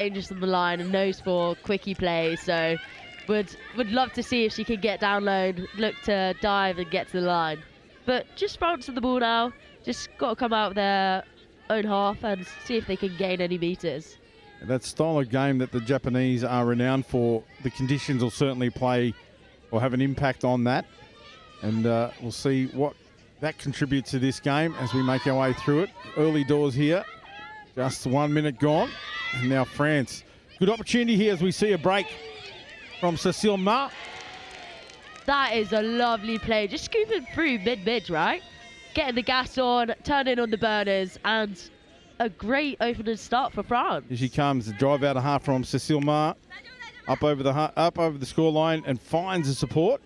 dangerous on the line and knows for quickie play. So would love to see if she can get down low, look to dive and get to the line. But just France on the ball now. Just got to come out their own half and see if they can gain any meters. That style of game that the Japanese are renowned for, the conditions will certainly play or have an impact on that. And we'll see what that contributes to this game as we make our way through it. Early doors here. Just 1 minute gone. And now France. Good opportunity here as we see a break from Cecile Ma. That is a lovely play. Just scooping through mid, right? Getting the gas on, turning on the burners, and a great opening start for France. Here she comes, the drive out of half from Cecile Ma. Up over the scoreline and finds the support.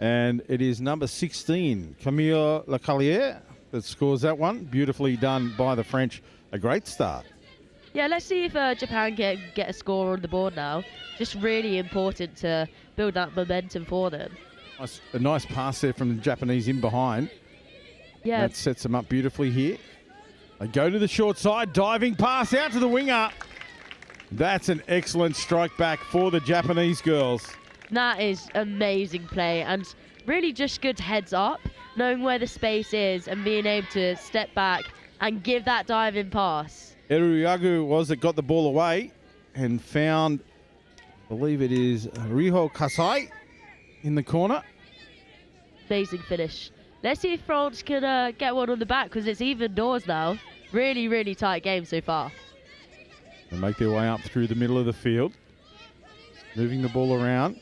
And it is number 16, Camille Lecalier, that scores that one. Beautifully done by the French. A great start. Yeah, let's see if Japan can get a score on the board now. Just really important to build that momentum for them. A nice pass there from the Japanese in behind. Yeah. That sets them up beautifully here. They go to the short side, diving pass out to the winger. That's an excellent strike back for the Japanese girls. That is amazing play and really just good heads up, knowing where the space is and being able to step back and give that diving pass. Eruyagu was that got the ball away and found, I believe it is Riho Kasai in the corner. Amazing finish. Let's see if France can get one on the back because it's even doors now. Really, really tight game so far. They make their way up through the middle of the field, moving the ball around.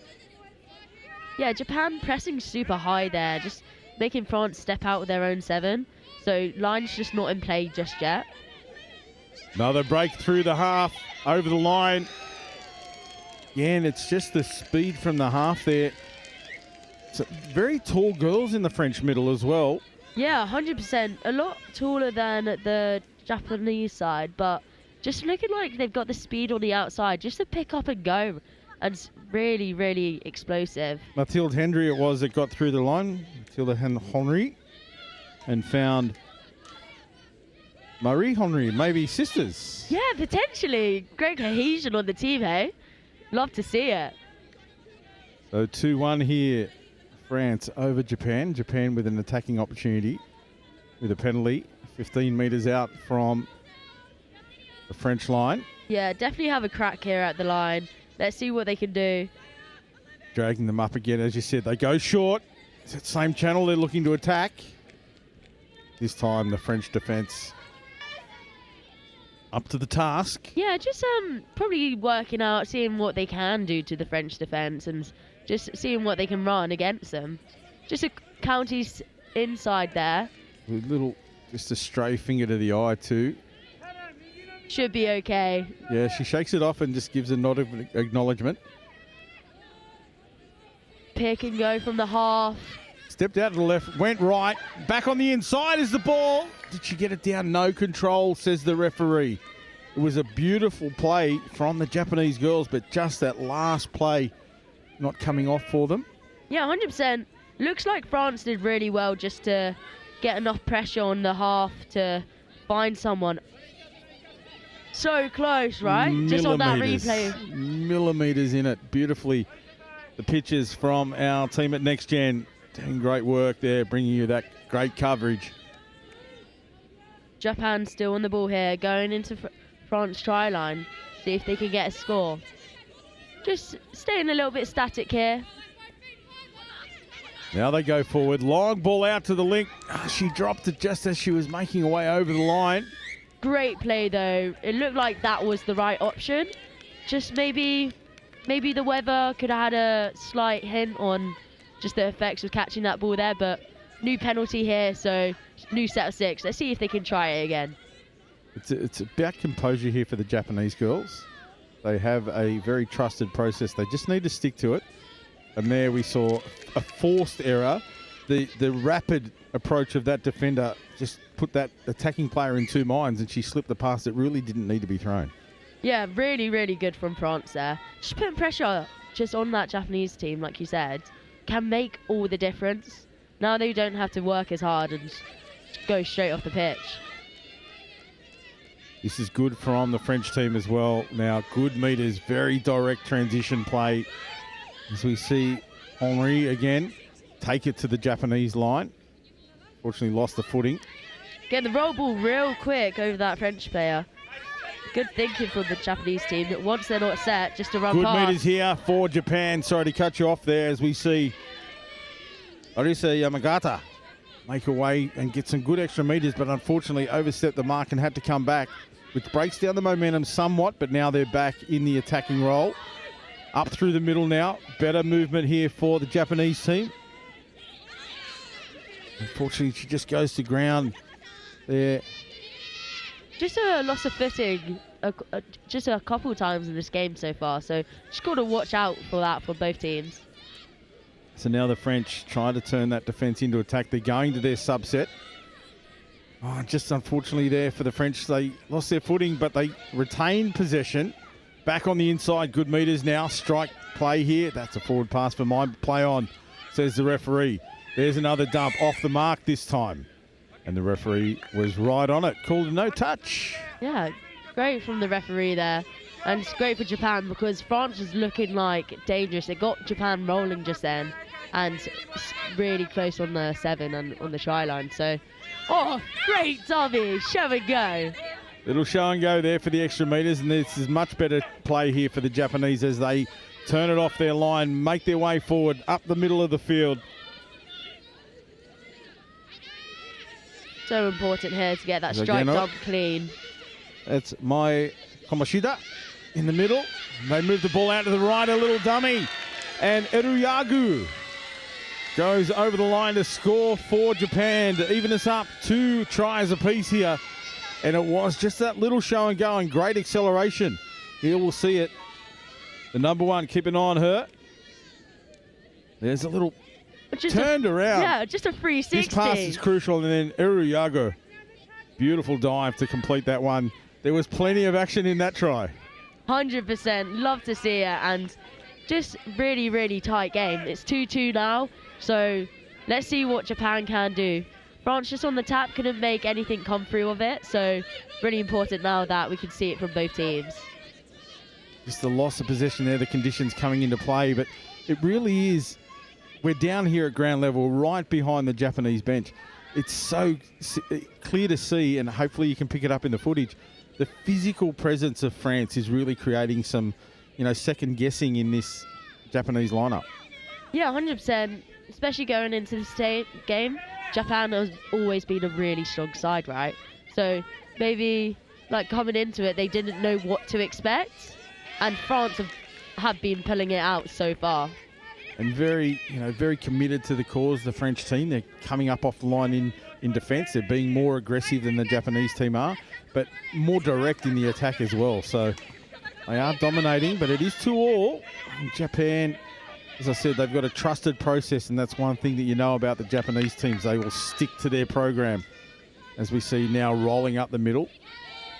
Yeah, Japan pressing super high there, just making France step out with their own 7. So line's just not in play just yet. Another break through the half, over the line. Again, it's just the speed from the half there. So very tall girls in the French middle as well. Yeah, 100%. A lot taller than the Japanese side, but just looking like they've got the speed on the outside just to pick up and go. And it's really, really explosive. Mathilde Henry it was that got through the line. Mathilde Henry. And found Marie Henry, maybe sisters. Yeah, potentially. Great cohesion on the team, hey? Love to see it. So 2-1 here. France over Japan. Japan with an attacking opportunity with a penalty. 15 metres out from the French line. Yeah, definitely have a crack here at the line. Let's see what they can do. Dragging them up again, as you said. They go short. It's that same channel they're looking to attack. This time the French defence up to the task. Yeah, just probably working out, seeing what they can do to the French defence and just seeing what they can run against them. Just a counties inside there. Just a stray finger to the eye too. Should be okay. Yeah, she shakes it off and just gives a nod of acknowledgement. Pick and go from the half. Stepped out to the left, went right. Back on the inside is the ball. Did she get it down? No control, says the referee. It was a beautiful play from the Japanese girls, but just that last play not coming off for them. Yeah, 100%. Looks like France did really well just to get enough pressure on the half to find someone. So close, right? Just on that replay. Millimetres in it. Beautifully. The pictures from our team at Next Gen. Doing great work there, bringing you that great coverage. Japan still on the ball here, going into France try line. See if they can get a score. Just staying a little bit static here. Now they go forward. Long ball out to the link. She dropped it just as she was making her way over the line. Great play though. It looked like that was the right option. Just maybe the weather could have had a slight hint on just the effects of catching that ball there, but new penalty here, so new set of 6. Let's see if they can try it again. It's about composure here for the Japanese girls. They have a very trusted process. They just need to stick to it. And there we saw a forced error. The rapid approach of that defender just put that attacking player in 2 minds, and she slipped the pass that really didn't need to be thrown. Yeah, really, really good from France there. Just putting pressure just on that Japanese team, like you said, can make all the difference. Now they don't have to work as hard and go straight off the pitch. This is good from the French team as well. Now, good meters, very direct transition play. As we see Henri again take it to the Japanese line. Fortunately, lost the footing. Get the roll ball real quick over that French player. Good thinking from the Japanese team that once they're not set, just to run Good past. meters here for Japan. Sorry to cut you off there as we see Arisa Yamagata make her way and get some good extra meters, but unfortunately overstepped the mark and had to come back, which breaks down the momentum somewhat, but now they're back in the attacking role. Up through the middle now. Better movement here for the Japanese team. Unfortunately, she just goes to ground there. Just a loss of footing just a couple times in this game so far, so just got to watch out for that for both teams. So now the French try to turn that defence into attack. They're going to their subset. Oh, just unfortunately there for the French, they lost their footing, but they retained possession. Back on the inside, good meters now. Strike play here. That's a forward pass for mine. Play on, says the referee. There's another dump off the mark this time. And the referee was right on it. Called a no touch. Yeah, great from the referee there. And it's great for Japan because France is looking like dangerous. They got Japan rolling just then. And it's really close on the 7 and on the try line. So, oh, great dummy. Show and go. Little show and go there for the extra meters. And this is much better play here for the Japanese as they turn it off their line, make their way forward up the middle of the field. So important here to get that strike dump clean. That's Mai Komashida in the middle. They move the ball out to the right, a little dummy. And Eruyagu goes over the line to score for Japan to even us up 2 tries apiece here. And it was just that little show and go and great acceleration. Here we'll see it. The number 1, keep an eye on her. There's a little turned around. Yeah, just a 360. This pass is crucial. And then Eruyagu, beautiful dive to complete that one. There was plenty of action in that try. 100%. Love to see it. And just really, really tight game. It's 2-2 now. So let's see what Japan can do. France just on the tap couldn't make anything come through of it. So really important now that we can see it from both teams. Just the loss of possession there, the conditions coming into play. But it really is, we're down here at ground level right behind the Japanese bench. It's so clear to see, and hopefully you can pick it up in the footage. The physical presence of France is really creating some, second guessing in this Japanese lineup. Yeah, 100%. Especially going into this game, Japan has always been a really strong side, right? So maybe coming into it, they didn't know what to expect, and France have been pulling it out so far. And very committed to the cause, the French team. They're coming up off the line in defence. They're being more aggressive than the Japanese team are, but more direct in the attack as well. So they are dominating, but it is 2-2. Japan, as I said, they've got a trusted process, and that's one thing that you know about the Japanese teams. They will stick to their program, as we see now rolling up the middle.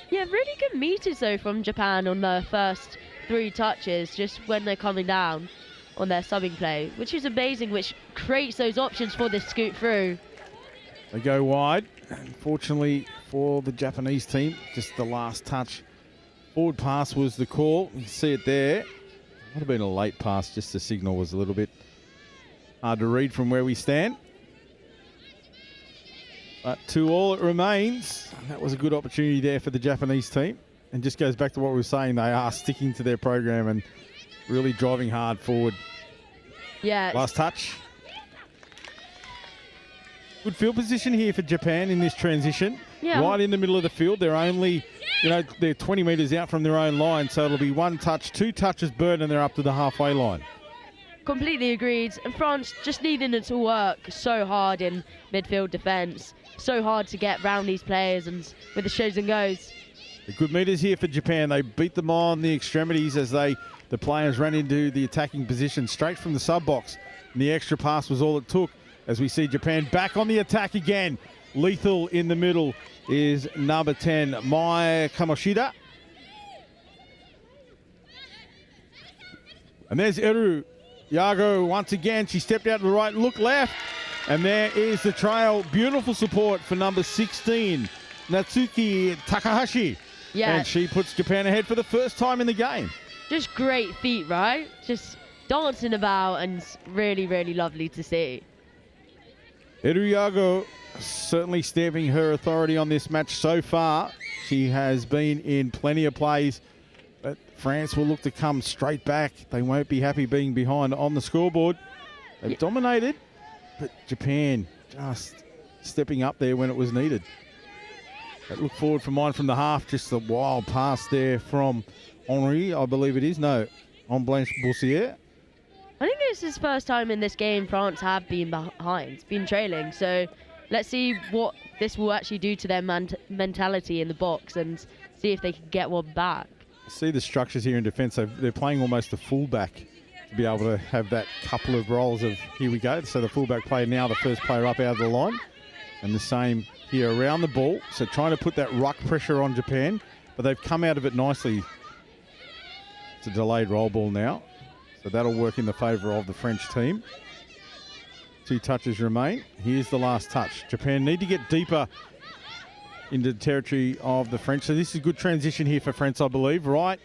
Yeah, really good meters, though, from Japan on the first 3 touches, just when they're coming down on their subbing play, which is amazing, which creates those options for this scoot through. They go wide. Unfortunately for the Japanese team, just the last touch. Forward pass was the call. You can see it there. Might have been a late pass, just the signal was a little bit hard to read from where we stand. But 2-2 it remains. That was a good opportunity there for the Japanese team. And just goes back to what we were saying, they are sticking to their program and really driving hard forward. Yeah. Last touch. Good field position here for Japan in this transition. Yeah. Right in the middle of the field. They're only, they're 20 metres out from their own line. So it'll be 1 touch, 2 touches burn, and they're up to the halfway line. Completely agreed. And France just needing it to work so hard in midfield defence. So hard to get round these players and with the shows and goes. The good meters here for Japan. They beat them on the extremities as the players ran into the attacking position straight from the sub box. And the extra pass was all it took as we see Japan back on the attack again. Lethal in the middle is number 10, Mai Kamoshida. And there's Eruyagu once again. She stepped out to the right, look left. And there is the trail. Beautiful support for number 16, Natsuki Takahashi. Yeah. And she puts Japan ahead for the first time in the game. Just great feet, right? Just dancing about, and it's really, really lovely to see. Eruyago certainly stamping her authority on this match so far. She has been in plenty of plays, but France will look to come straight back. They won't be happy being behind on the scoreboard. They've dominated, but Japan just stepping up there when it was needed. But look forward for mine from the half. Just a wild pass there from Henri, I believe it is. No, on Blanche Boursier. I think it's his first time in this game France have been behind, been trailing. So let's see what this will actually do to their mentality in the box and see if they can get one back. See the structures here in defence. They're playing almost a fullback to be able to have that couple of rolls of, here we go. So the fullback player now, the first player up out of the line. And the same here around the ball. So trying to put that ruck pressure on Japan, but they've come out of it nicely. It's a delayed roll ball now. So that'll work in the favour of the French team. 2 touches remain. Here's the last touch. Japan need to get deeper into the territory of the French. So this is a good transition here for France, I believe. Right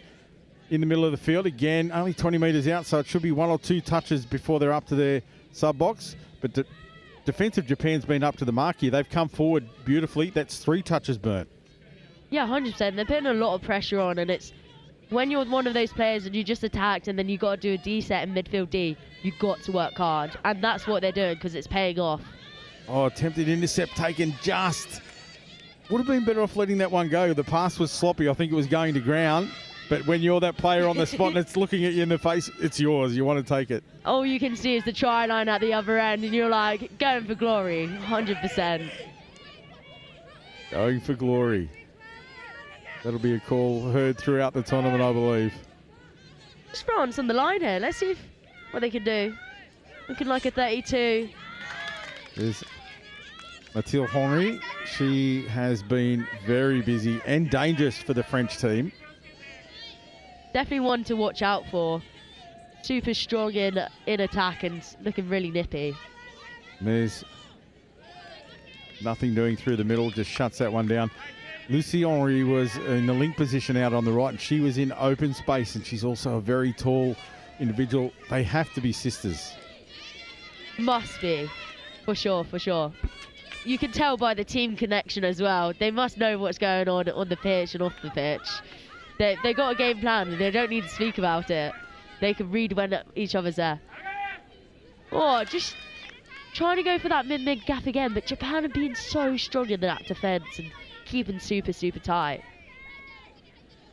in the middle of the field. Again, only 20 metres out, so it should be 1 or 2 touches before they're up to their sub-box. But defensive Japan's been up to the mark here. They've come forward beautifully. That's 3 touches burnt. Yeah, 100%. They're putting a lot of pressure on, and it's when you're one of those players and you just attacked and then you got to do a D set in midfield D, you've got to work hard. And that's what they're doing because it's paying off. Oh, attempted intercept taken just. Would have been better off letting that one go. The pass was sloppy. I think it was going to ground. But when you're that player on the spot and it's looking at you in the face, it's yours. You want to take it. All you can see is the try line at the other end and you're like, going for glory, 100%. Going for glory. That'll be a call heard throughout the tournament, I believe. It's France on the line here. Let's see what they can do. Looking like a 32. There's Mathilde Henry. She has been very busy and dangerous for the French team. Definitely one to watch out for. Super strong in attack and looking really nippy. There's nothing doing through the middle, just shuts that one down. Lucie Henry was in the link position out on the right, and she was in open space, and she's also a very tall individual. They have to be sisters. Must be, for sure, for sure. You can tell by the team connection as well. They must know what's going on the pitch and off the pitch. They got a game plan, and they don't need to speak about it. They can read when each other's there. Oh, just trying to go for that mid gap again, but Japan are being so strong in that defence and keeping super, super tight.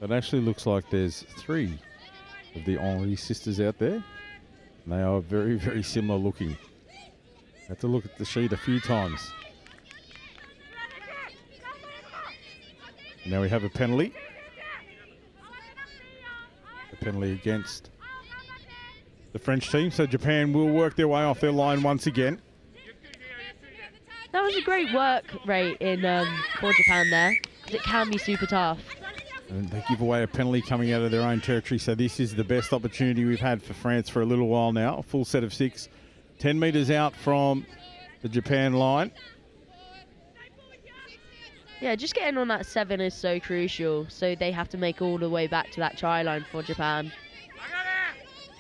It actually looks like there's 3 of the Henry sisters out there. And they are very, very similar looking. Have to look at the sheet a few times. Now we have a penalty. A penalty against the French team. So Japan will work their way off their line once again. That was a great work rate for Japan there, because it can be super tough. And they give away a penalty coming out of their own territory, so this is the best opportunity we've had for France for a little while now. A full set of 6, 10 metres out from the Japan line. Yeah, just getting on that 7 is so crucial, so they have to make all the way back to that try line for Japan.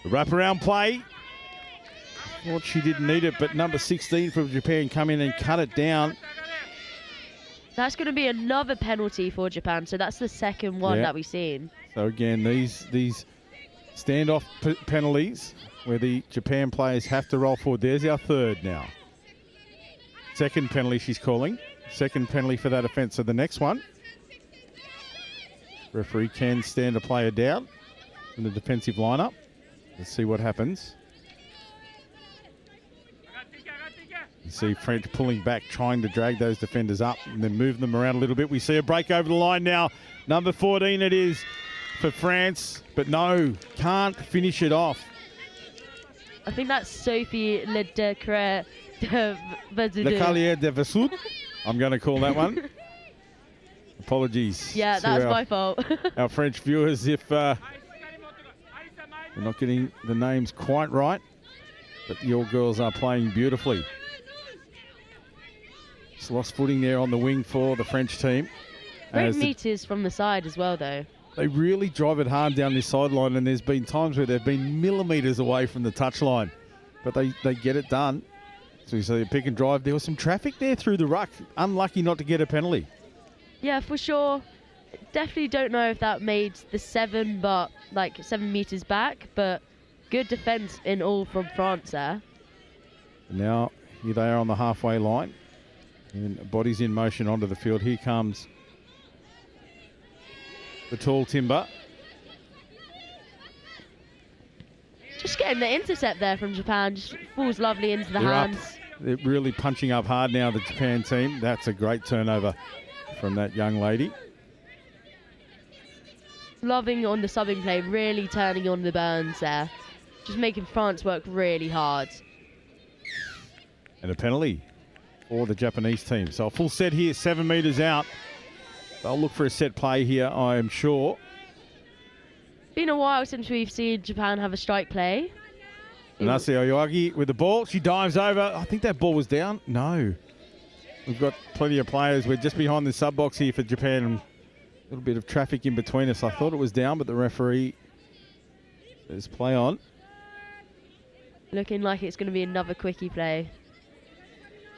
The wraparound play. Thought she didn't need it, but number 16 from Japan come in and cut it down. That's going to be another penalty for Japan, so that's the second one that we've seen. So again, these standoff penalties where the Japan players have to roll forward. There's our 3rd now. Second penalty she's calling. Second penalty for that offence. So the next one, referee can stand a player down in the defensive lineup. Let's see what happens. You see French pulling back, trying to drag those defenders up and then move them around a little bit. We see a break over the line now. Number 14 it is for France, but no, can't finish it off. I think that's Sophie Le Carrière de Vesoud. I'm going to call that one. Apologies. Yeah, that was my fault. Our French viewers if we're not getting the names quite right, but your girls are playing beautifully. It's lost footing there on the wing for the French team. Great meters from the side as well, though. They really drive it hard down this sideline, and there's been times where they've been millimetres away from the touchline, but they get it done. So you see a pick and drive. There was some traffic there through the ruck. Unlucky not to get a penalty. Yeah, for sure. Definitely don't know if that made the 7, but like 7 meters back, but good defence in all from France there. Now, here they are on the halfway line. And bodies in motion onto the field. Here comes the tall timber. Just getting the intercept there from Japan. Just falls lovely into the hands. They're really punching up hard now, the Japan team. That's a great turnover from that young lady. Loving on the subbing play, really turning on the burns there. Just making France work really hard. And a penalty for the Japanese team. So a full set here, 7 metres out. They'll look for a set play here, I am sure. Been a while since we've seen Japan have a strike play. Nasi Oyagi with the ball. She dives over. I think that ball was down. No. We've got plenty of players. We're just behind the sub box here for Japan. A little bit of traffic in between us. I thought it was down, but the referee says play on. Looking like it's going to be another quickie play.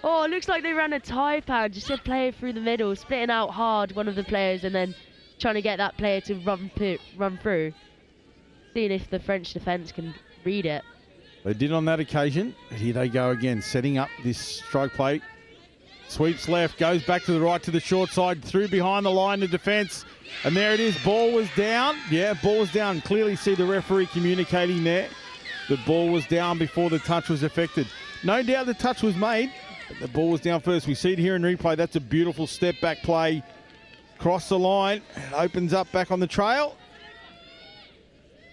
Oh, it looks like they ran a taipan. Just a player through the middle, splitting out hard one of the players and then trying to get that player to run through. Seeing if the French defence can read it. They did on that occasion. Here they go again, setting up this strike play. Sweeps left, goes back to the right to the short side, through behind the line of defence. And there it is, ball was down. Yeah, ball was down. Clearly see the referee communicating there. The ball was down before the touch was effected. No doubt the touch was made, but the ball was down first. We see it here in replay. That's a beautiful step back play. Cross the line, it opens up back on the trail.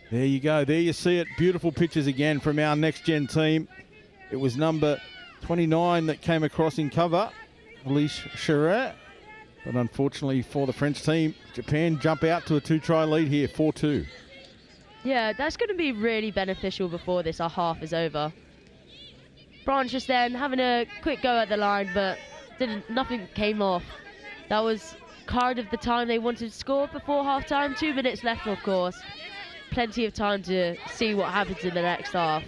There you go, there you see it. Beautiful pictures again from our next gen team. It was number 29 that came across in cover, Elise Charret. But unfortunately for the French team, Japan jump out to a 2-try lead here, 4-2. Yeah, that's going to be really beneficial before this, our half is over. France just then having a quick go at the line, but nothing came off. That was kind of the time they wanted to score before half-time. 2 minutes left, of course. Plenty of time to see what happens in the next half.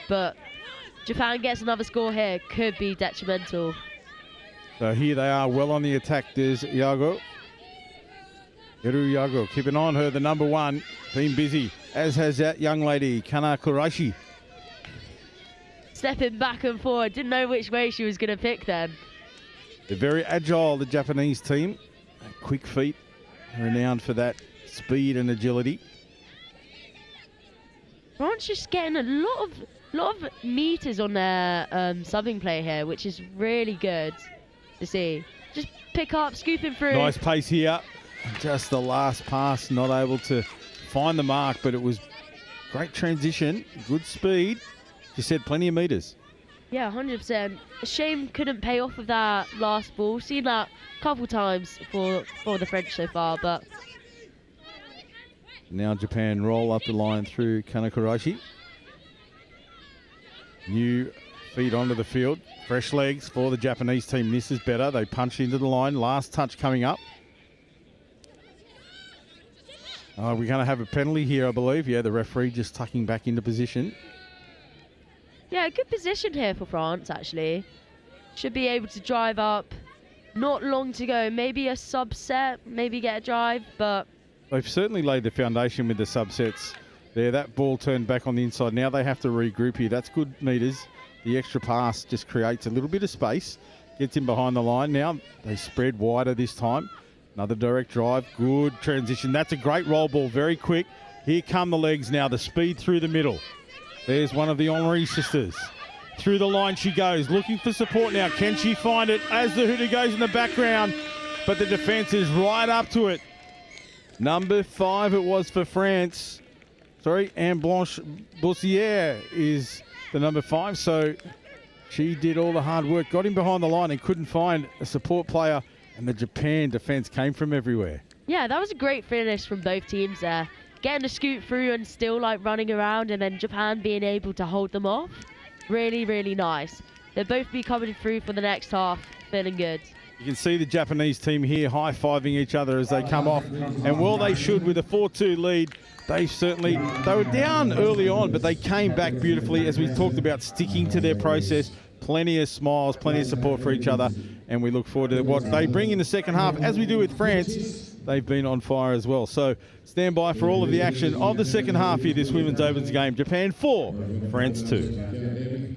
But Japan gets another score here. Could be detrimental. So here they are, well on the attack. There's Iago. Iago keeping on her, the number 1. Been busy, as has that young lady, Kana Kuraishi. Stepping back and forward. Didn't know which way she was going to pick then. They're very agile, the Japanese team. Quick feet, renowned for that speed and agility. France just getting a lot of meters on their subbing play here, which is really good to see. Just pick up, scooping through. Nice pace here. Just the last pass, not able to find the mark, but it was great transition, good speed. She said plenty of meters. Yeah, 100%. A shame couldn't pay off with that last ball. Seen that a couple times for the French so far, but now Japan roll up the line through Kanakurashi. New feet onto the field. Fresh legs for the Japanese team. This is better. They punch into the line. Last touch coming up. We're going to have a penalty here, I believe. Yeah, the referee just tucking back into position. Yeah, good position here for France, actually. Should be able to drive up. Not long to go. Maybe a subset, maybe get a drive, but they've certainly laid the foundation with the subsets there. That ball turned back on the inside. Now they have to regroup here. That's good meters. The extra pass just creates a little bit of space. Gets in behind the line. Now they spread wider this time. Another direct drive. Good transition. That's a great roll ball. Very quick. Here come the legs now. The speed through the middle. There's one of the Henri sisters. Through the line she goes. Looking for support now. Can she find it as the hooter goes in the background? But the defence is right up to it. Number 5 it was for France. Sorry, Anne Blanche Bossière is the number 5. So she did all the hard work. Got him behind the line and couldn't find a support player. And the Japan defence came from everywhere. Yeah, that was a great finish from both teams there. Getting to scoot through and still like running around, and then Japan being able to hold them off. Really, really nice. They'll both be coming through for the next half. Feeling good. You can see the Japanese team here high-fiving each other as they come off. And well, they should with a 4-2 lead. They were down early on, but they came back beautifully as we talked about sticking to their process. Plenty of smiles, plenty of support for each other. And we look forward to what they bring in the second half. As we do with France, they've been on fire as well. So stand by for all of the action of the second half here, this Women's Opens game. Japan 4, France 2.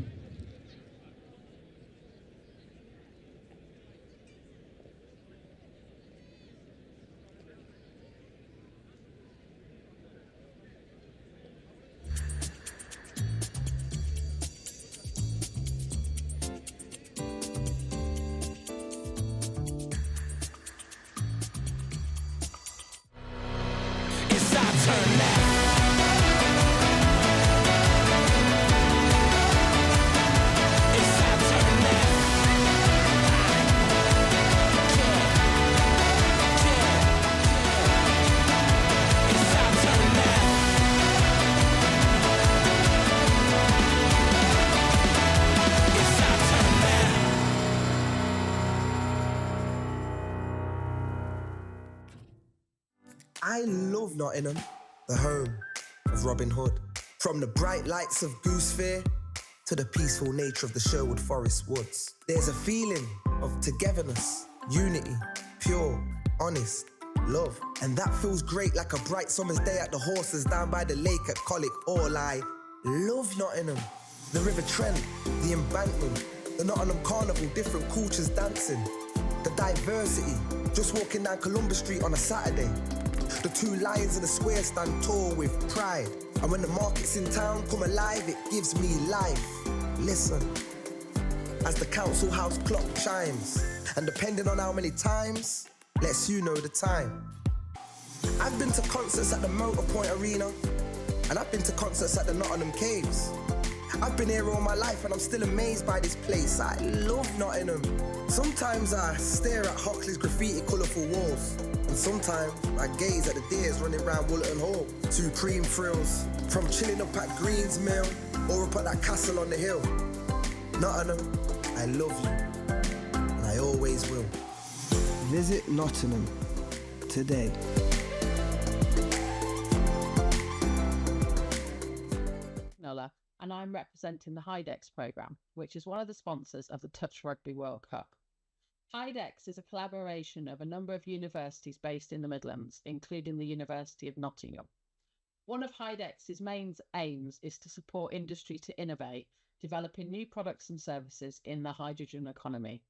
I love Nottingham, the home of Robin Hood. From the bright lights of Goose Fair to the peaceful nature of the Sherwood Forest woods. There's a feeling of togetherness, unity, pure, honest, love. And that feels great like a bright summer's day at the horses down by the lake at Colic. All I love Nottingham. The River Trent, the embankment, the Nottingham Carnival, different cultures dancing. The diversity, just walking down Columbus Street on a Saturday. The two lions in the square stand tall with pride. And when the markets in town come alive, it gives me life. Listen, as the council house clock chimes, and depending on how many times, lets you know the time. I've been to concerts at the Motorpoint Arena, and I've been to concerts at the Nottingham Caves. I've been here all my life and I'm still amazed by this place. I love Nottingham. Sometimes I stare at Hockley's graffiti colourful walls, and sometimes I gaze at the deers running around Woollerton Hall. Supreme thrills, from chilling up at Greens Mill or up at that castle on the hill. Nottingham, I love you, and I always will. Visit Nottingham today. Nola, and I'm representing the Hydex programme, which is one of the sponsors of the Touch Rugby World Cup. Hydex is a collaboration of a number of universities based in the Midlands, including the University of Nottingham. One of Hydex's main aims is to support industry to innovate, developing new products and services in the hydrogen economy.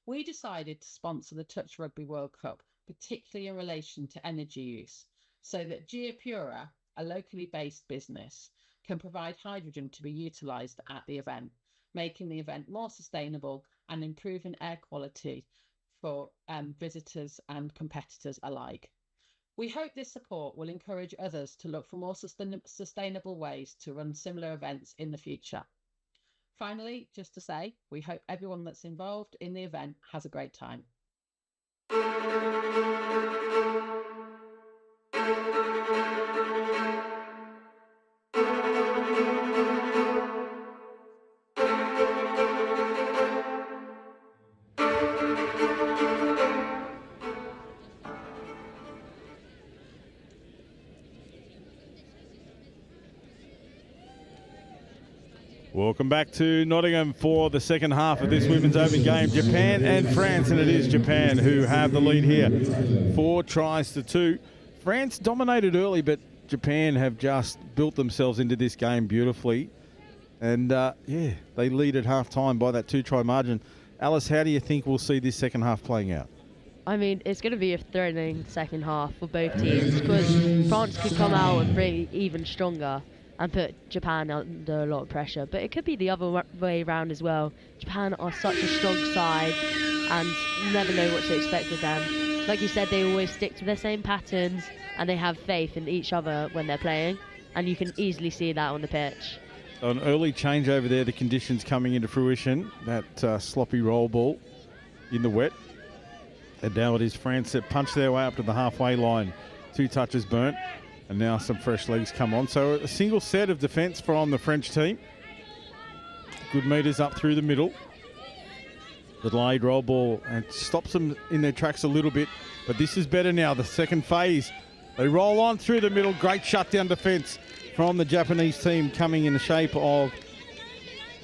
We decided to sponsor the Touch Rugby World Cup, particularly in relation to energy use, so that Geopura, a locally based business, can provide hydrogen to be utilised at the event, making the event more sustainable and improving air quality for visitors and competitors alike. We hope this support will encourage others to look for more sustainable ways to run similar events in the future. Finally, just to say, we hope everyone that's involved in the event has a great time. Welcome back to Nottingham for the second half of this Women's Open game. Japan and France, and it is Japan who have the lead here. 4-2. France dominated early, but Japan have just built themselves into this game beautifully. And, yeah, they lead at half-time by that 2-try margin. Alice, how do you think we'll see this second half playing out? I mean, it's going to be a thrilling second half for both teams because France could come out and be even stronger and put Japan under a lot of pressure. But it could be the other way around as well. Japan are such a strong side and you never know what to expect with them. Like you said, they always stick to their same patterns and they have faith in each other when they're playing. And you can easily see that on the pitch. So an early change over there, the conditions coming into fruition. That sloppy roll ball in the wet. And now it is France that punch their way up to the halfway line. 2 touches burnt. And now some fresh legs come on. So a single set of defence from the French team. Good metres up through the middle. The delayed roll ball and stops them in their tracks a little bit. But this is better now. The second phase. They roll on through the middle. Great shutdown defence from the Japanese team coming in the shape of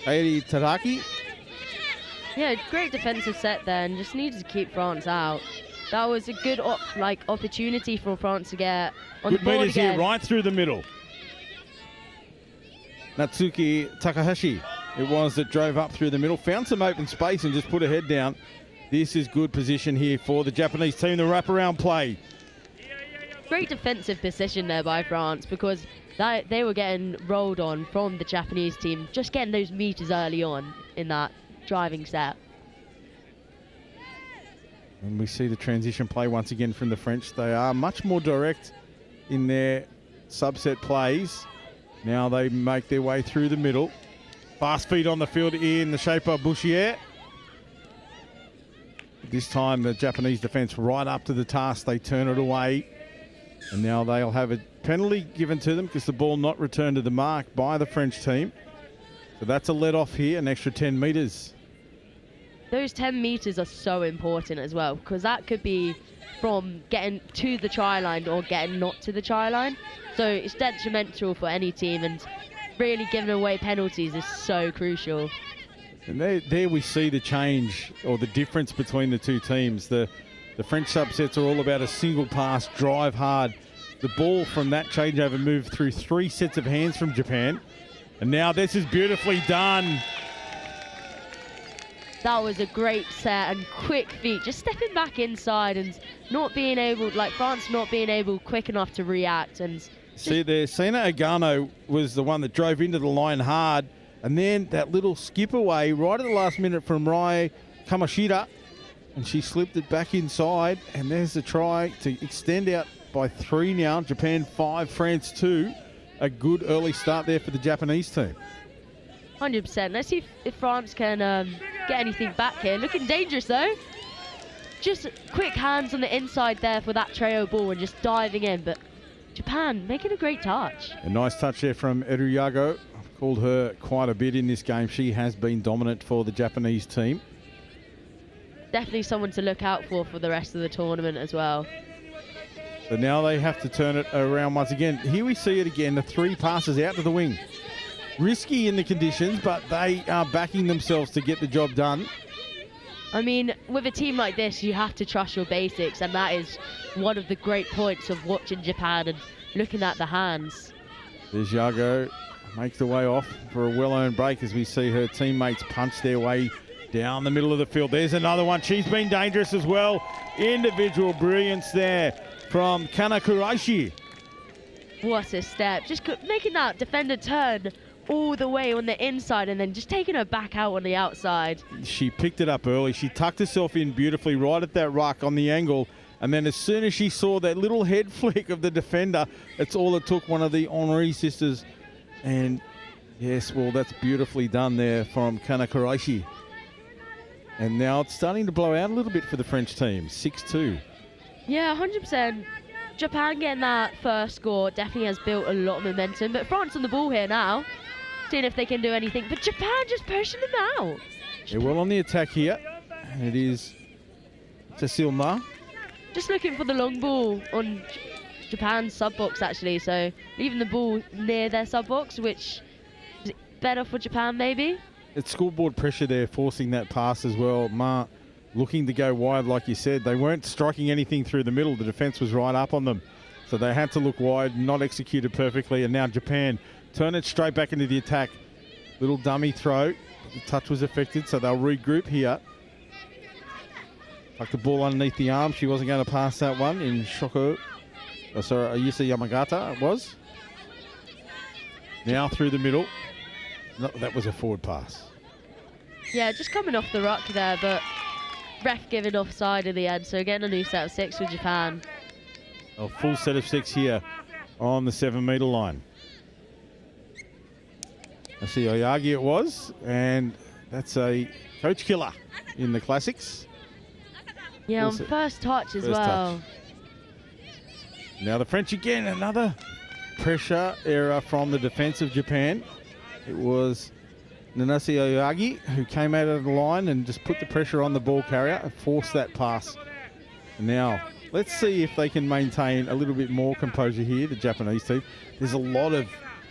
Eiri Taraki. Yeah, great defensive set there, and just needed to keep France out. That was a good opportunity for France to get on Good the board meters again. here, right through the middle. Natsuki Takahashi, it was that drove up through the middle, found some open space and just put her head down. This is good position here for the Japanese team, the wraparound play. Great defensive position there by France, because they were getting rolled on from the Japanese team, just getting those meters early on in that driving set. And we see the transition play once again from the French. They are much more direct in their subset plays. Now they make their way through the middle. Fast feet on the field in the shape of Bouchier. This time the Japanese defence right up to the task. They turn it away. And now they'll have a penalty given to them because the ball not returned to the mark by the French team. So that's a let off here, an extra 10 metres. Those 10 metres are so important as well, because that could be from getting to the try line or getting not to the try line. So it's detrimental for any team, and really giving away penalties is so crucial. And there we see the change or the difference between the two teams. The French subsets are all about a single pass, drive hard. The ball from that changeover moved through 3 sets of hands from Japan. And now this is beautifully done. That was a great set and quick feet, just stepping back inside and not being able, France not being able quick enough to react. And see there, Sina Agano was the one that drove into the line hard, and then that little skip away right at the last minute from Rai Kamashita, and she slipped it back inside, and there's the try to extend out by 3 now. Japan 5, France 2. A good early start there for the Japanese team. 100%. Let's see if France can get anything back here. Looking dangerous though. Just quick hands on the inside there for that trail ball and just diving in. But Japan making a great touch. A nice touch there from Eruyago. I've called her quite a bit in this game. She has been dominant for the Japanese team. Definitely someone to look out for the rest of the tournament as well. So now they have to turn it around once again. Here we see it again, the 3 passes out to the wing. Risky in the conditions, but they are backing themselves to get the job done. I mean, with a team like this, you have to trust your basics, and that is one of the great points of watching Japan and looking at the hands. There's Yago, makes the way off for a well-earned break as we see her teammates punch their way down the middle of the field. There's another one. She's been dangerous as well. Individual brilliance there from Kana Kuraishi. What a step. Just making that defender turn all the way on the inside and then just taking her back out on the outside. She picked it up early. She tucked herself in beautifully right at that ruck on the angle. And then as soon as she saw that little head flick of the defender, that's all it took, one of the Henri sisters. And yes, well, that's beautifully done there from Kana Kuraishi. And now it's starting to blow out a little bit for the French team, 6-2. Yeah, 100%. Japan getting that first score definitely has built a lot of momentum. But France on the ball here now, seeing if they can do anything. But Japan just pushing them out. They're well on the attack here. And it is Cecile Ma. Just looking for the long ball on Japan's sub-box, actually. So leaving the ball near their sub-box, which is better for Japan, maybe. It's scoreboard pressure there, forcing that pass as well. Ma looking to go wide, like you said. They weren't striking anything through the middle. The defence was right up on them. So they had to look wide, not executed perfectly. And now Japan turn it straight back into the attack. Little dummy throw. The touch was affected, so they'll regroup here. Tuck the ball underneath the arm. She wasn't going to pass that one in Shoko. Oh, sorry, Ayusa Yamagata it was. Now through the middle. No, that was a forward pass. Yeah, just coming off the ruck there, but ref giving offside in the end, so getting a new set of 6 for Japan. A full set of 6 here on the 7-metre line. I see Oyagi it was, and that's a coach killer in the classics. Yeah, Also, on first touch as first well. touch. Now the French again, another pressure error from the defence of Japan. It was Nanasi Oyagi, who came out of the line and just put the pressure on the ball carrier and forced that pass. And now, let's see if they can maintain a little bit more composure here, the Japanese team. There's a lot of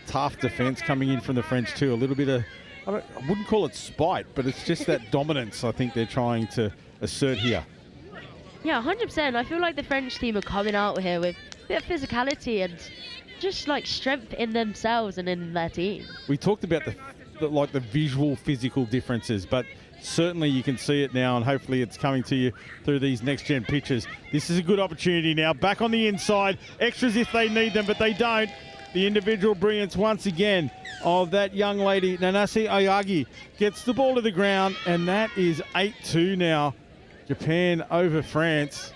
tough defence coming in from the French too. A little bit of, I wouldn't call it spite, but it's just that dominance I think they're trying to assert here. Yeah, 100%. I feel like the French team are coming out here with a bit of physicality and just like strength in themselves and in their team. We talked about the visual physical differences, but certainly you can see it now, and hopefully it's coming to you through these next-gen pitches. This is a good opportunity now. Back on the inside. Extras if they need them, but they don't. The individual brilliance once again of that young lady, Nanasi Oyagi, gets the ball to the ground, and that is 8-2 now. Japan over France.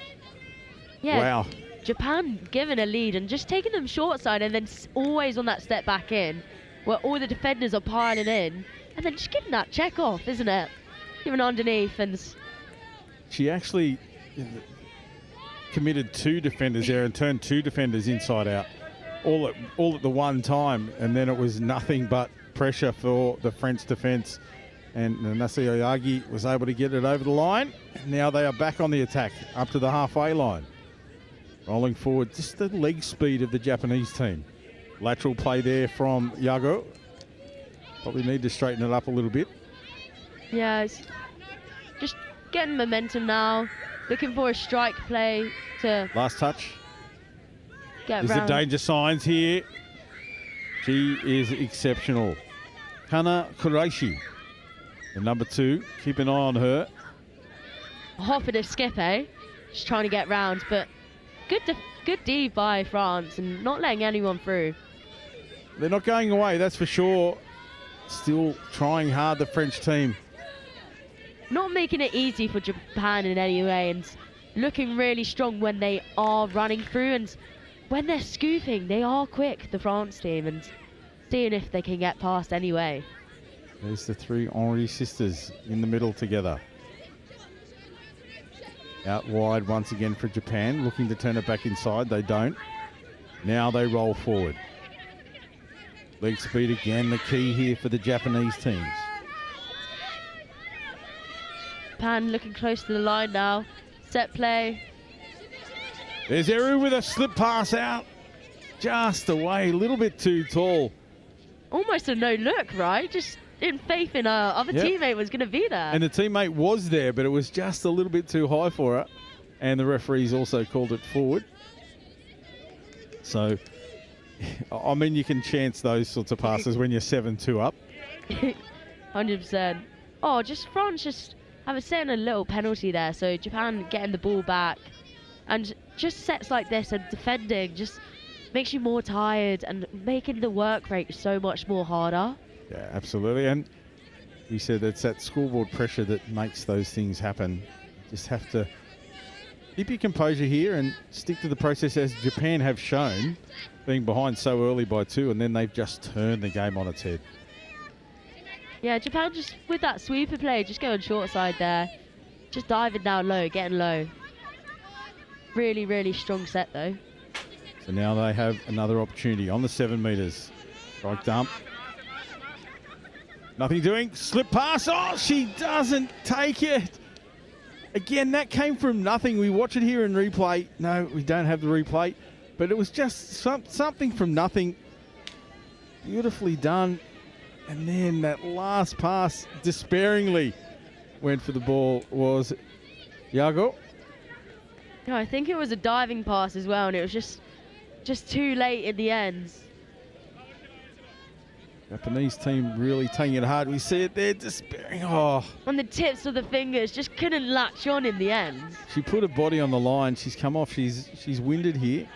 Yeah. Wow. Japan given a lead and just taking them short side and then always on that step back in where all the defenders are piling in and then just giving that check off, isn't it? Giving underneath and... She actually committed 2 defenders there and turned 2 defenders inside out all at the one time, and then it was nothing but pressure for the French defence, and Nanasi Oyagi was able to get it over the line. And now they are back on the attack up to the halfway line. Rolling forward, just the leg speed of the Japanese team. Lateral play there from Yago. Probably need to straighten it up a little bit. Yeah, it's just getting momentum now. Looking for a strike play to Last touch. get Is round. the danger signs here. She is exceptional. Kana Kureishi, the number 2. Keep an eye on her. Hop and a skip, eh? Just trying to get round, but good D by France and not letting anyone through. They're not going away, that's for sure. Still trying hard, the French team. Not making it easy for Japan in any way and looking really strong when they are running through, and when they're scooping, they are quick, the France team, and seeing if they can get past anyway. There's the 3 Henry sisters in the middle together. Out wide once again for Japan, looking to turn it back inside. They don't. Now they roll forward. Leg speed again, the key here for the Japanese teams. Japan looking close to the line now. Set play. There's Eru with a slip pass out. Just away, a little bit too tall. Almost a no look, right? Just in faith in our other Yep. teammate was going to be there. And the teammate was there, but it was just a little bit too high for her. And the referees also called it forward. So, I mean, you can chance those sorts of passes when you're 7-2 up. 100%. Oh, just France just have a set a little penalty there. So Japan getting the ball back. And just sets like this and defending just makes you more tired and making the work rate so much more harder. Yeah, absolutely. And we said it's that scoreboard pressure that makes those things happen. You just have to keep your composure here and stick to the process, as Japan have shown, being behind so early by 2, and then they've just turned the game on its head. Yeah, Japan just with that sweeper play, just going short side there. Just diving down low, getting low. Really, really strong set though. So now they have another opportunity on the 7 metres. Strike dump. Nothing doing. Slip pass. Oh, she doesn't take it. Again, that came from nothing. We watch it here in replay. No, we don't have the replay. But it was just something from nothing. Beautifully done. And then that last pass, despairingly, went for the ball was Yago. No, I think it was a diving pass as well, and it was just too late in the end. Japanese team really taking it hard. We see it there, despairing. Oh, On the tips of the fingers, just couldn't latch on in the end. she put her body on the line. She's come off. She's winded here.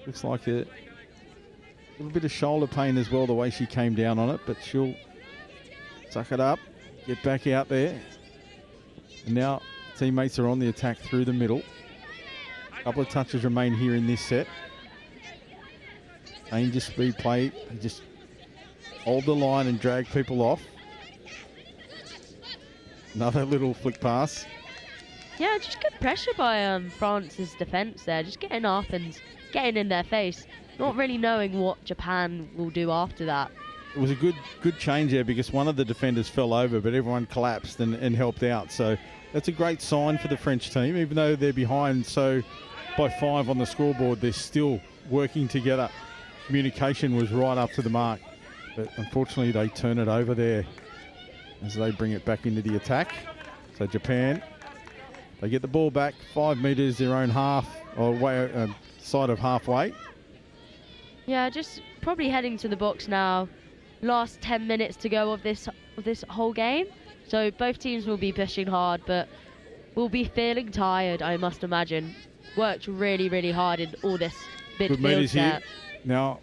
Looks like a little bit of shoulder pain as well, the way she came down on it, but she'll suck it up, get back out there. And now teammates are on the attack through the middle. A couple of touches remain here in this set. Danger speed play. They just hold the line and drag people off. Another little flick pass. Yeah, just good pressure by France's defence there, just getting up and getting in their face. Not really knowing what Japan will do after that. it was a good change there because one of the defenders fell over, but everyone collapsed and helped out. So that's a great sign for the French team. Even though they're behind by 5 on the scoreboard, they're still working together. Communication was right up to the mark. But unfortunately, they turn it over there as they bring it back into the attack. So Japan, they get the ball back 5 metres, their own half, or side of halfway. Yeah, just probably heading to the box now. Last 10 minutes to go of this whole game. So both teams will be pushing hard, but will be feeling tired, I must imagine. Worked really, really hard in all this Good midfield meters here. set. Now,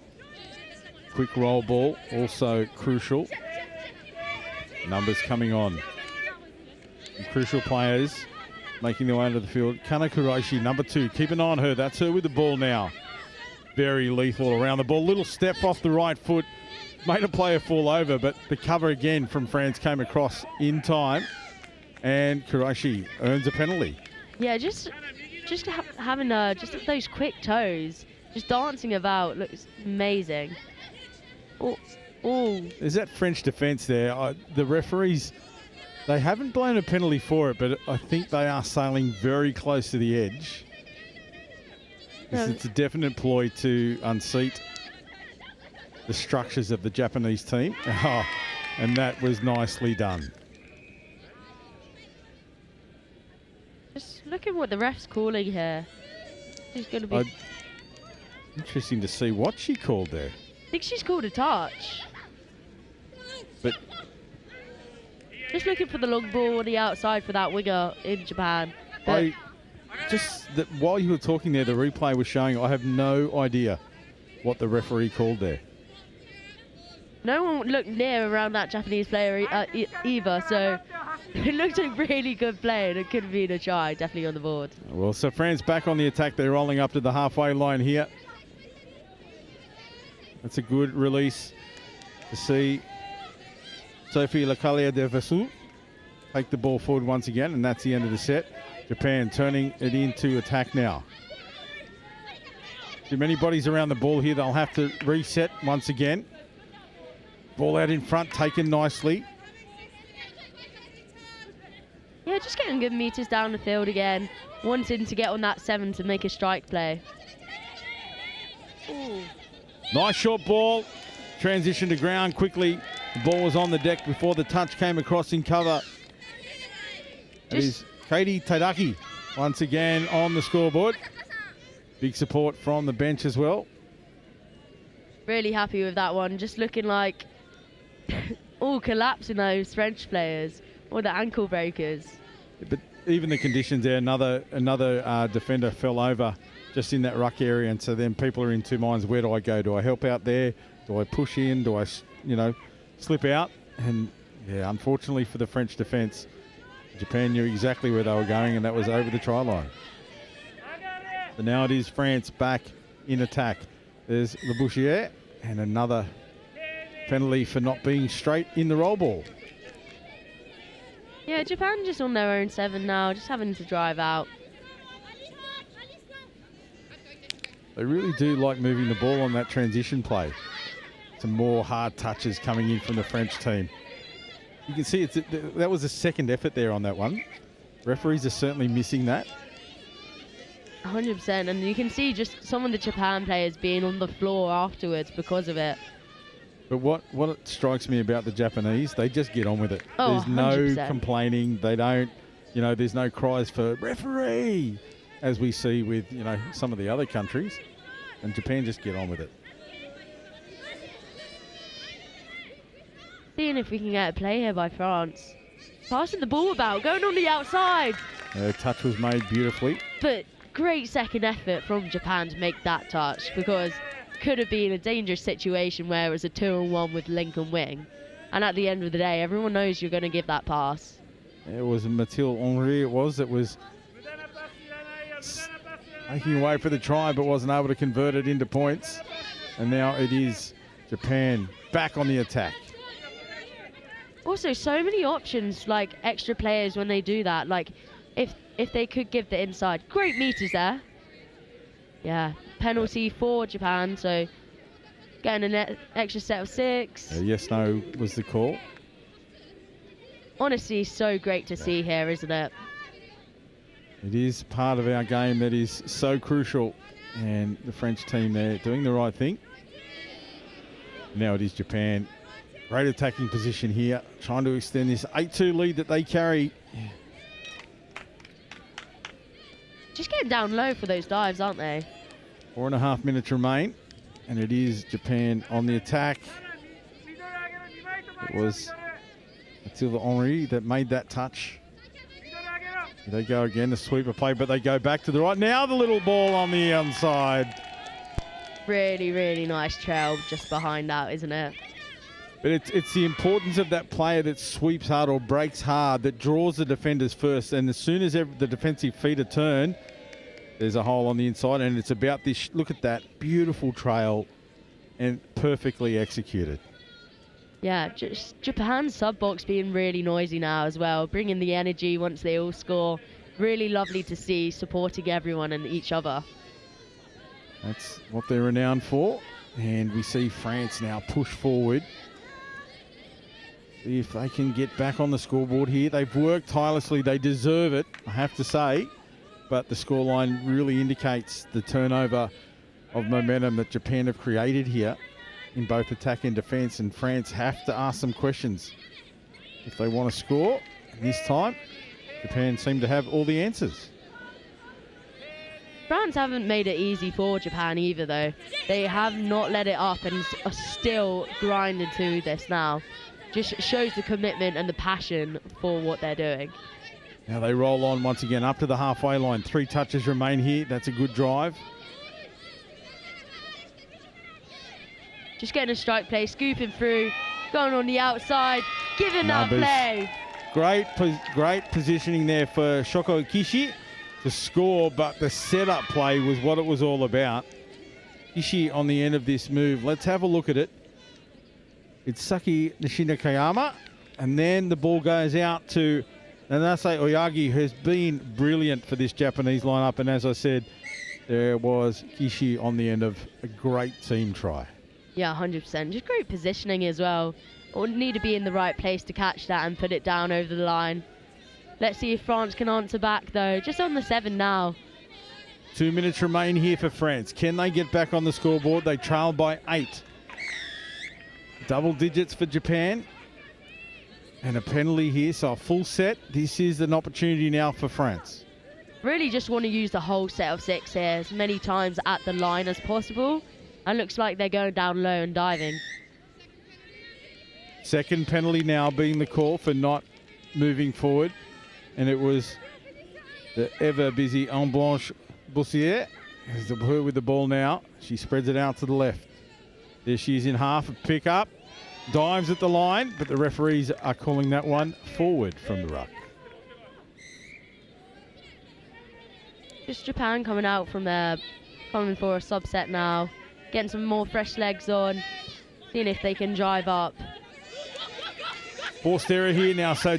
quick roll ball, also crucial. Numbers coming on. And crucial players making their way into the field. Kana Kuraishi, number 2. Keep an eye on her. That's her with the ball now. Very lethal around the ball. Little step off the right foot. Made a player fall over, but the cover again from France came across in time. And Kuraishi earns a penalty. Yeah, just having just those quick toes, just dancing about, looks amazing. Oh. There's that French defence there. The referees, they haven't blown a penalty for it, but I think they are sailing very close to the edge. It's a definite ploy to unseat the structures of the Japanese team. Oh, and that was nicely done. Just look at what the ref's calling here. She's going to be... Interesting to see what she called there. I think she's called a touch. But just looking for the long ball on the outside for that winger in Japan. But while you were talking there, the replay was showing, I have no idea what the referee called there. No one looked near around that Japanese player either, so it looked a really good play and it could have been a try, definitely on the board. Well, so France back on the attack. They're rolling up to the halfway line here. That's a good release to see Sophie Lacalia de Vassou take the ball forward once again, and that's the end of the set. Japan turning it into attack now. Too many bodies around the ball here. They'll have to reset once again. Ball out in front, taken nicely. Yeah, just getting good meters down the field again. Wanting to get on that 7 to make a strike play. Ooh. Nice short ball. Transition to ground quickly. The ball was on the deck before the touch came across in cover. It is Katie Tadaki once again on the scoreboard. Big support from the bench as well. Really happy with that one. Just looking like all collapsing those French players. Or the ankle breakers. But even the conditions there, another defender fell over just in that ruck area, and so then people are in two minds. Where do I go? Do I help out there? Do I push in? Do I, slip out? And yeah, unfortunately for the French defence, Japan knew exactly where they were going, and that was over the try line. So now it is France back in attack. There's Lebouchier and another penalty for not being straight in the roll ball. Yeah, Japan just on their own 7 now, just having to drive out. They really do like moving the ball on that transition play. Some more hard touches coming in from the French team. You can see that was a second effort there on that one. Referees are certainly missing that. 100%, and you can see just some of the Japan players being on the floor afterwards because of it. But what strikes me about the Japanese, they just get on with it. Oh, there's no 100%. complaining. They don't, there's no cries for referee, as we see with, some of the other countries. And Japan just get on with it. Seeing if we can get a play here by France. Passing the ball about, going on the outside. Touch was made beautifully. But great second effort from Japan to make that touch, because could have been a dangerous situation where it was a 2-on-1 with Lincoln wing, and at the end of the day everyone knows you're going to give that pass. It was Mathilde Henry that was making way for the try but wasn't able to convert it into points, and now it is Japan back on the attack. Also, so many options, like extra players when they do that, like if they could give the inside. Great meters there. Yeah, penalty for Japan, so Getting an extra set of 6. Yes, no was the call. Honestly, so great to see here, isn't it? It is part of our game that is so crucial, and the French team there doing the right thing. Now it is Japan. Great attacking position here, trying to extend this 8-2 lead that they carry. Just getting down low for those dives, aren't they? 4.5 minutes remain, and it is Japan on the attack. It was Mathilde Henry that made that touch. They go again, the sweeper play, but they go back to the right. Now the little ball on the inside. Really, really nice trail just behind that, isn't it? But it's the importance of that player that sweeps hard or breaks hard that draws the defenders first. And as soon as the defensive feet are turned, there's a hole on the inside. And it's about this. Look at that beautiful trail and perfectly executed. Yeah, just Japan's sub box being really noisy now as well, bringing the energy once they all score. Really lovely to see, supporting everyone and each other. That's what they're renowned for. And we see France now push forward. See if they can get back on the scoreboard here. They've worked tirelessly. They deserve it, I have to say. But the scoreline really indicates the turnover of momentum that Japan have created here in both attack and defence. And France have to ask some questions if they want to score. And this time, Japan seem to have all the answers. France haven't made it easy for Japan either, though. They have not let it up and are still grinding to this now. Just shows the commitment and the passion for what they're doing. Now they roll on once again up to the halfway line. 3 touches remain here. That's a good drive. Just getting a strike play, scooping through, going on the outside, giving Numbers. that play. Great positioning there for Shoko Kishi to score, but the setup play was what it was all about. Kishi on the end of this move. Let's have a look at it. It's Saki Nishinakayama, and then the ball goes out to Nanase Oyagi, who has been brilliant for this Japanese lineup. And as I said, there was Kishi on the end of a great team try. Yeah, 100%. Just great positioning as well. Or need to be in the right place to catch that and put it down over the line. Let's see if France can answer back, though. Just on the 7 now. 2 minutes remain here for France. Can they get back on the scoreboard? They trail by 8. Double digits for Japan. And a penalty here, so a full set. This is an opportunity now for France. Really just want to use the whole set of 6 here as many times at the line as possible. And looks like they're going down low and diving. Second penalty now being the call for not moving forward. And it was the ever busy En Blanche Boussier. There's her with the ball now. She spreads it out to the left. There she is in half, a pick up. Dives at the line, but the referees are calling that one forward from the ruck. Just Japan coming out from there, coming for a subset now. Getting some more fresh legs on. Seeing if they can drive up. Forced error here now, so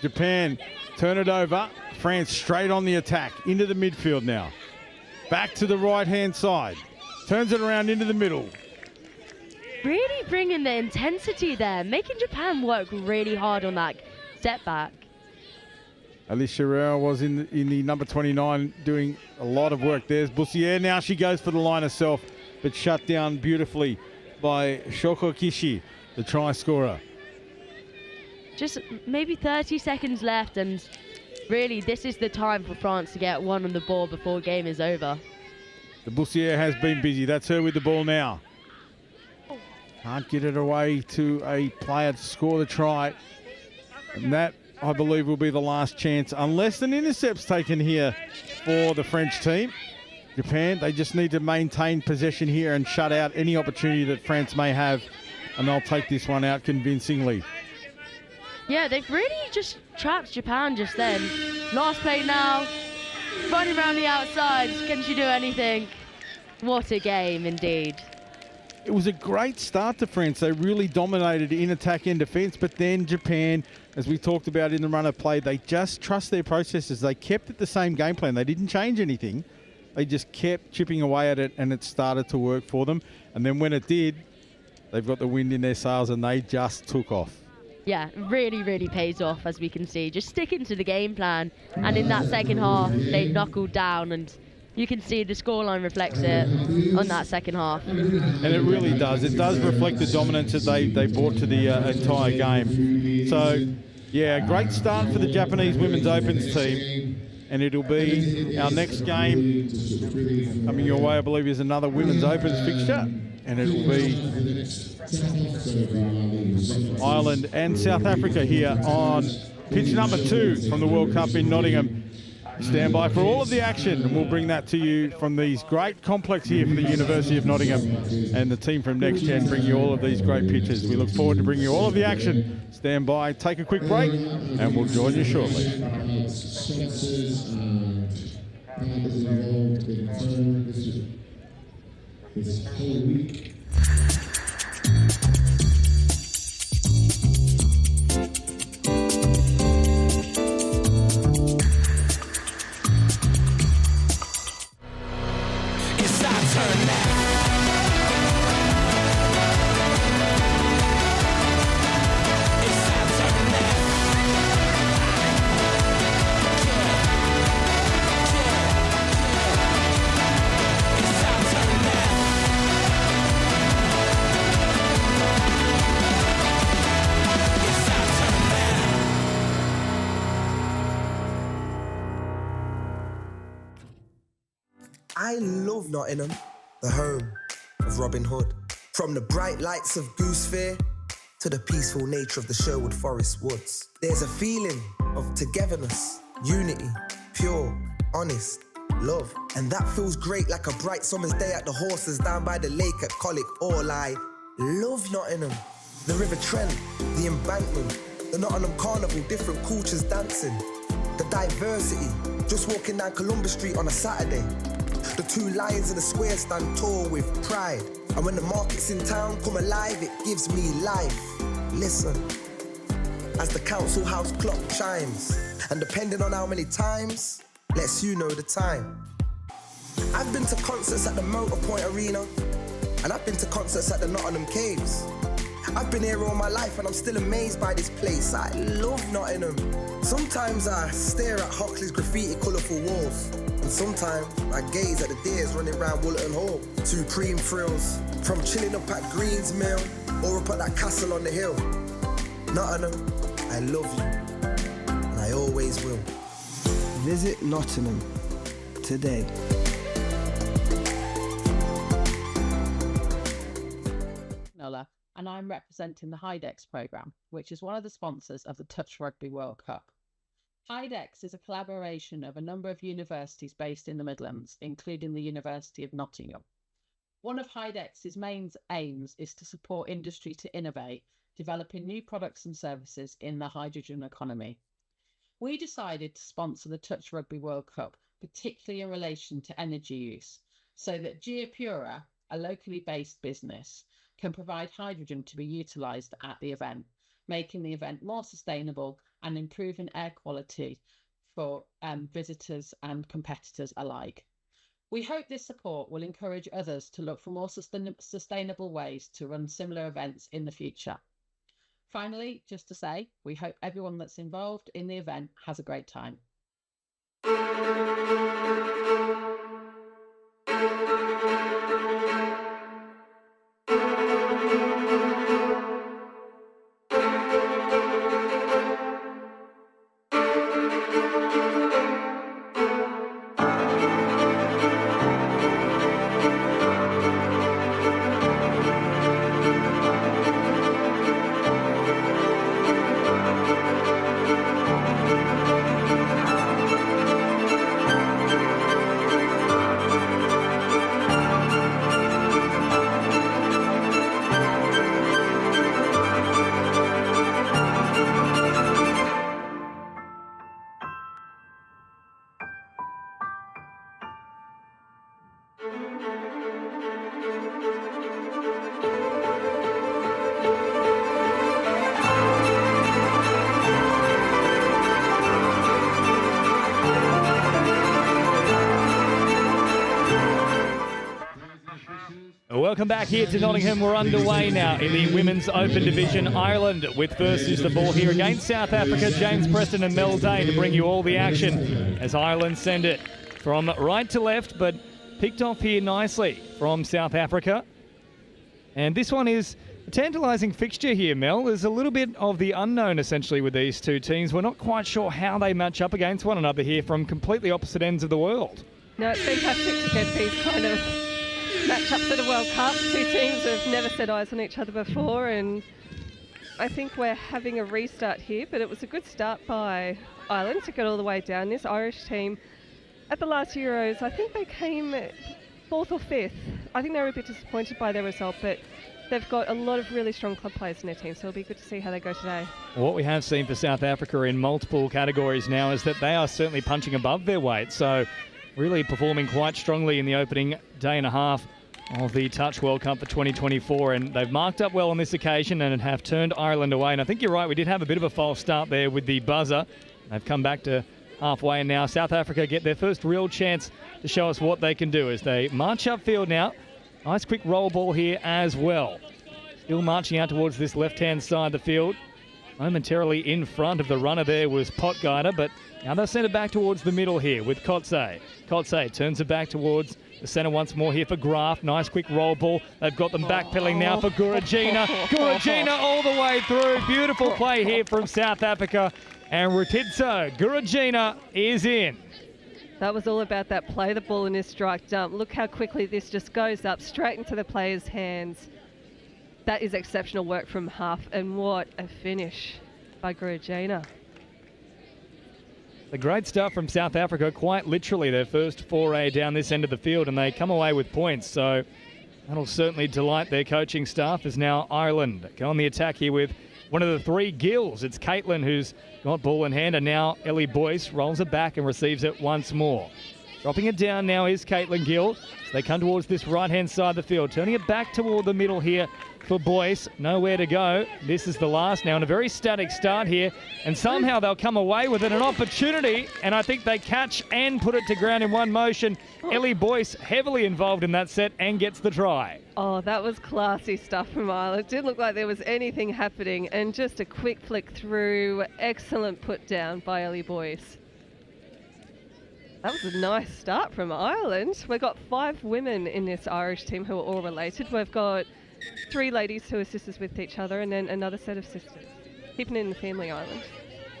Japan turn it over. France straight on the attack, into the midfield now. Back to the right-hand side. Turns it around into the middle. Really bringing the intensity there, making Japan work really hard on that setback. Alice Herrera was in the number 29 doing a lot of work. There's Boussier. Now she goes for the line herself, but shut down beautifully by Shoko Kishi, the try scorer. Just maybe 30 seconds left, and really this is the time for France to get one on the ball before game is over. The Boussier has been busy. That's her with the ball now. Can't get it away to a player to score the try. And that, I believe, will be the last chance, unless an intercept's taken here for the French team. Japan, they just need to maintain possession here and shut out any opportunity that France may have, and they'll take this one out convincingly. Yeah, they've really just trapped Japan just then. Last play now, running around the outside. Can she do anything? What a game indeed. It was a great start to France. They really dominated in attack and defence, but then Japan, as we talked about in the run of play, they just trust their processes. They kept it the same game plan. They didn't change anything. They just kept chipping away at it, and it started to work for them. And then when it did, they've got the wind in their sails and they just took off. Yeah, really, really pays off, as we can see. Just sticking to the game plan. And in that second half, they knuckled down, and you can see the scoreline reflects it on that second half. And it really does. It does reflect the dominance that they brought to the entire game. So, yeah, great start for the Japanese Women's Opens team. And it'll be our next game coming your way, I believe, is another Women's Opens fixture. And it'll be Ireland and South Africa here on pitch number 2 from the World Cup in Nottingham. Stand by for all of the action, and we'll bring that to you from these great complex here for the University of Nottingham. And the team from Next Gen bring you all of these great pictures. We look forward to bringing you all of the action. Stand by, take a quick break, and we'll join you shortly. This whole week. It's our turn now. It's our turn now. It's our turn now. It's our turn now. I love Nottingham, the home of Robin Hood. From the bright lights of Goose Fair to the peaceful nature of the Sherwood Forest woods. There's a feeling of togetherness, unity, pure, honest, love. And that feels great like a bright summer's day at the horses down by the lake at Colic. All I love Nottingham. The River Trent, the embankment, the Nottingham Carnival, different cultures dancing. The diversity, just walking down Columbus Street on a Saturday. The 2 lions in the square stand tall with pride. And when the markets in town come alive, it gives me life. Listen, as the council house clock chimes, and depending on how many times, lets you know the time. I've been to concerts at the Motor Point Arena, and I've been to concerts at the Nottingham Caves. I've been here all my life and I'm still amazed by this place. I love Nottingham. Sometimes I stare at Hockley's graffiti colourful walls, and sometimes I gaze at the deers running around Woollerton Hall. Supreme thrills, from chilling up at Greens Mill or up at that castle on the hill. Nottingham, I love you, and I always will. Visit Nottingham today. Nola, and I'm representing the Highdex programme, which is one of the sponsors of the Touch Rugby World Cup. Highdex is a collaboration of a number of universities based in the Midlands, including the University of Nottingham. One of Hydex's main aims is to support industry to innovate, developing new products and services in the hydrogen economy. We decided to sponsor the Touch Rugby World Cup, particularly in relation to energy use, so that Geopura, a locally based business, can provide hydrogen to be utilised at the event, making the event more sustainable and improving air quality for visitors and competitors alike. We hope this support will encourage others to look for more sustainable ways to run similar events in the future. Finally, just to say, we hope everyone that's involved in the event has a great time. welcome back here to Nottingham. We're underway now in the Women's Open Division. Ireland with first is the ball here against South Africa. James Preston and Mel Day to bring you all the action as Ireland send it from right to left, but picked off here nicely from South Africa. And this one is a tantalising fixture here, Mel. There's a little bit of the unknown, essentially, with these two teams. We're not quite sure how they match up against one another here from completely opposite ends of the world. No, it's fantastic to get these kind of matchups at a World Cup. Two teams have never set eyes on each other before, and I think we're having a restart here, but it was a good start by Ireland to get all the way down. This Irish team, at the last Euros, I think they came 4th or 5th. I think they were a bit disappointed by their result, but they've got a lot of really strong club players in their team, so it'll be good to see how they go today. What we have seen for South Africa in multiple categories now is that they are certainly punching above their weight, so really performing quite strongly in the opening day and a half of the Touch World Cup for 2024, and they've marked up well on this occasion and have turned Ireland away. And I think you're right, we did have a bit of a false start there with the buzzer. They've come back to halfway, and now South Africa get their first real chance to show us what they can do as they march upfield now. Nice quick roll ball here as well. Still marching out towards this left-hand side of the field. Momentarily in front of the runner there was Potgieter, but now they'll send it back towards the middle here with Kotze. Kotze turns it back towards the centre once more here for Graf. Nice quick roll ball. They've got them backpedaling now for Guragina. Guragina all the way through. Beautiful play here from South Africa. And Rutitso Guragina is in. That was all about that play the ball in his strike dump. Look how quickly this just goes up straight into the player's hands. That is exceptional work from Huff, and what a finish by Guragina. The great stuff from South Africa, quite literally their first foray down this end of the field, and they come away with points. So that'll certainly delight their coaching staff as now Ireland go on the attack here with one of the three Gills. It's Caitlin who's got ball in hand, and now Ellie Boyce rolls it back and receives it once more. Dropping it down now is Caitlin Gill. So they come towards this right-hand side of the field, turning it back toward the middle here for Boyce. Nowhere to go. This is the last now, and a very static start here. And somehow they'll come away with it, an opportunity, and I think they catch and put it to ground in one motion. Ellie Boyce heavily involved in that set and gets the try. Oh, that was classy stuff from Ireland. It didn't look like there was anything happening, and just a quick flick through. Excellent put down by Ellie Boyce. That was a nice start from Ireland. We've got 5 women in this Irish team who are all related. We've got 3 ladies who are sisters with each other, and then another set of sisters. Keeping it in the family, Ireland.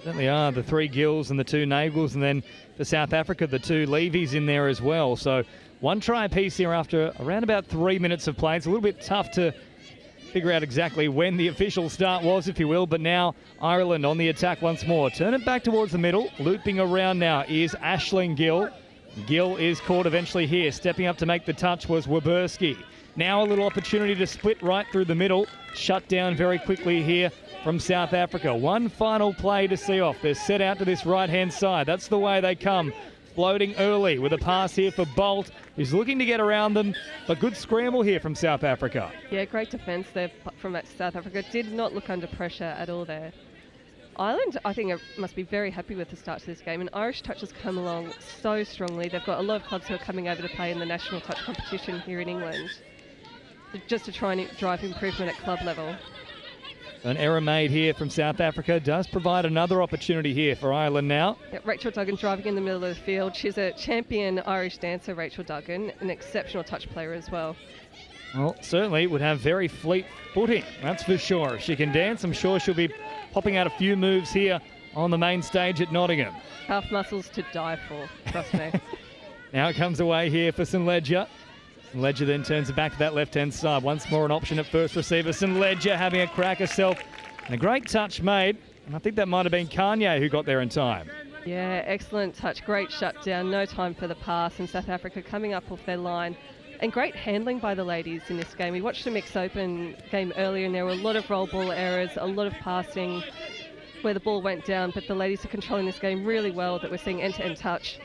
Certainly are, the 3 Gills and the 2 Nagels, and then for South Africa, the 2 Levies in there as well. So 1 try apiece here after around about 3 minutes of play. It's a little bit tough to figure out exactly when the official start was, if you will, but now Ireland on the attack once more. Turn it back towards the middle. Looping around now is Aisling Gill. Gill is caught eventually here. Stepping up to make the touch was Waberski. Now a little opportunity to split right through the middle. Shut down very quickly here from South Africa. 1 final play to see off. They're set out to this right-hand side. That's the way they come. Floating early with a pass here for Bolt, who's looking to get around them, but good scramble here from South Africa. Yeah, great defence there from South Africa. Did not look under pressure at all there. Ireland, I think, must be very happy with the start to this game, and Irish Touch has come along so strongly. They've got a lot of clubs who are coming over to play in the National Touch competition here in England, just to try and drive improvement at club level. An error made here from South Africa does provide another opportunity here for Ireland now. Yeah, Rachel Duggan driving in the middle of the field. She's a champion Irish dancer, Rachel Duggan, an exceptional touch player as well. Well, certainly would have very fleet footing, that's for sure. If she can dance, I'm sure she'll be popping out a few moves here on the main stage at Nottingham. Calf muscles to die for, trust me. Now it comes away here for St Ledger. St Ledger then turns it back to that left-hand side. Once more an option at first receiver. St Ledger having a crack herself. And a great touch made. And I think that might have been Kanye who got there in time. Yeah, excellent touch. Great shutdown. No time for the pass. And South Africa coming up off their line. And great handling by the ladies in this game. We watched the Mixed Open game earlier, and there were a lot of roll ball errors, a lot of passing where the ball went down, but the ladies are controlling this game really well, that we're seeing end-to-end touch.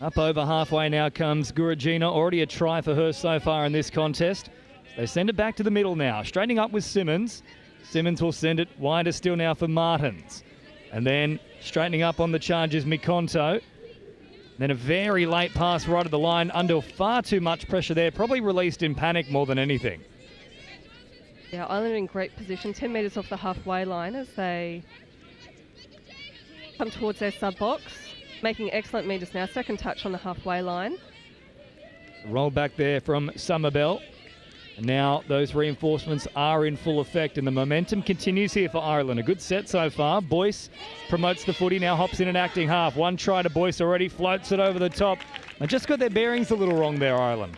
Up over halfway now comes Guragina. Already a try for her so far in this contest. They send it back to the middle now. Straightening up with Simmons. Simmons will send it wider still now for Martins. And then straightening up on the charge is Mikonto. Then a very late pass right at the line, under far too much pressure there, probably released in panic more than anything. Yeah, Ireland in great position, 10 metres off the halfway line as they come towards their sub-box, making excellent metres now. Second touch on the halfway line. Roll back there from Summerbell. And now those reinforcements are in full effect and the momentum continues here for Ireland. A good set so far. Boyce promotes the footy, now hops in an acting half. One try to Boyce already, floats it over the top. They just got their bearings a little wrong there, Ireland.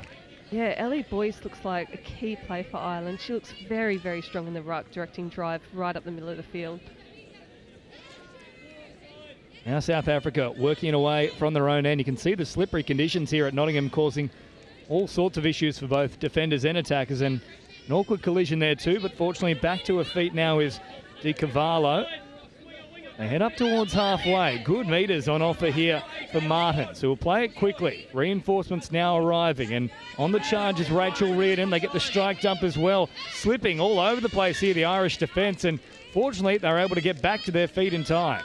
Yeah, Ellie Boyce looks like a key play for Ireland. She looks very, very strong in the ruck, directing drive right up the middle of the field. Now South Africa working away from their own end. You can see the slippery conditions here at Nottingham causing all sorts of issues for both defenders and attackers, and an awkward collision there too, but fortunately back to her feet now is Di Cavallo. They head up towards halfway. Good metres on offer here for Martins, who will play it quickly. Reinforcements now arriving, and on the charge is Rachel Reardon. They get the strike jump as well, slipping all over the place here, the Irish defence, and fortunately they're able to get back to their feet in time.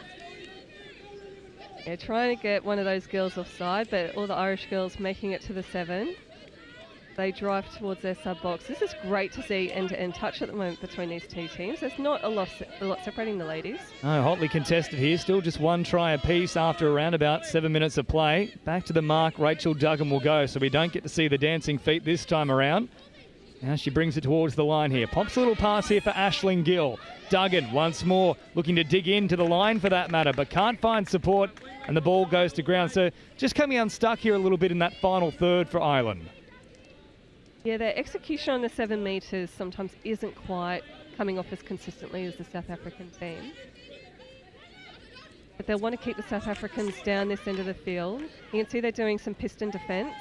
Yeah, trying to get one of those girls offside, but all the Irish girls making it to the 7. They drive towards their sub-box. This is great to see end-to-end touch at the moment between these two teams. There's not a lot separating the ladies. No, hotly contested here. Still just one try apiece after around about 7 minutes of play. Back to the mark, Rachel Duggan will go, so we don't get to see the dancing feet this time around. Now she brings it towards the line here. Pops a little pass here for Aisling Gill. Duggan once more looking to dig into the line for that matter, but can't find support, and the ball goes to ground. So just coming unstuck here a little bit in that final third for Ireland. Yeah, their execution on the 7 metres sometimes isn't quite coming off as consistently as the South African team. But they'll want to keep the South Africans down this end of the field. You can see they're doing some piston defence.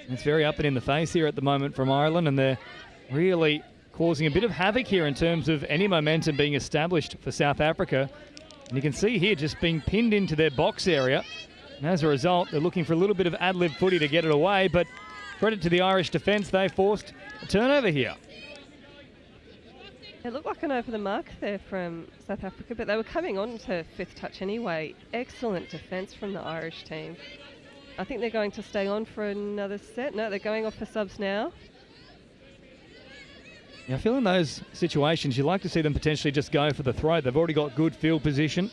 It's very up and in the face here at the moment from Ireland, and they're really causing a bit of havoc here in terms of any momentum being established for South Africa. And you can see here just being pinned into their box area. And as a result, they're looking for a little bit of ad-lib footy to get it away, but credit to the Irish defence, they forced a turnover here. It looked like an over the mark there from South Africa, but they were coming on to 5th touch anyway. Excellent defence from the Irish team. I think they're going to stay on for another set. No, they're going off for subs now. Yeah, I feel in those situations, you'd like to see them potentially just go for the throw. They've already got good field position,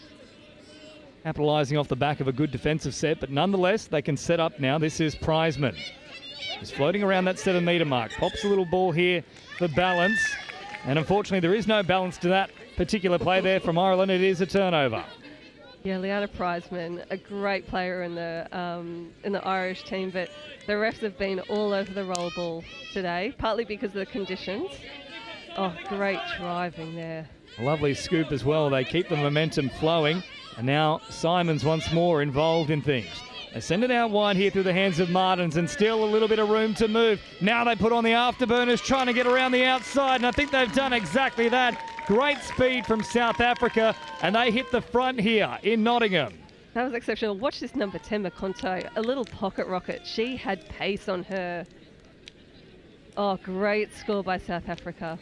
capitalising off the back of a good defensive set, but nonetheless, they can set up now. This is Prizeman. He's floating around that 7 metre mark. Pops a little ball here for balance. And unfortunately, there is no balance to that particular play there from Ireland. It is a turnover. Yeah, Liana Prizeman, a great player in the Irish team, but the refs have been all over the roll ball today, partly because of the conditions. Oh, great driving there. A lovely scoop as well. They keep the momentum flowing. And now Simons once more involved in things. They send it out wide here through the hands of Martins, and still a little bit of room to move. Now they put on the afterburners, trying to get around the outside, and I think they've done exactly that. Great speed from South Africa, and they hit the front here in Nottingham. That was exceptional. Watch this number 10, Makonto, a little pocket rocket. She had pace on her. Oh, great score by South Africa.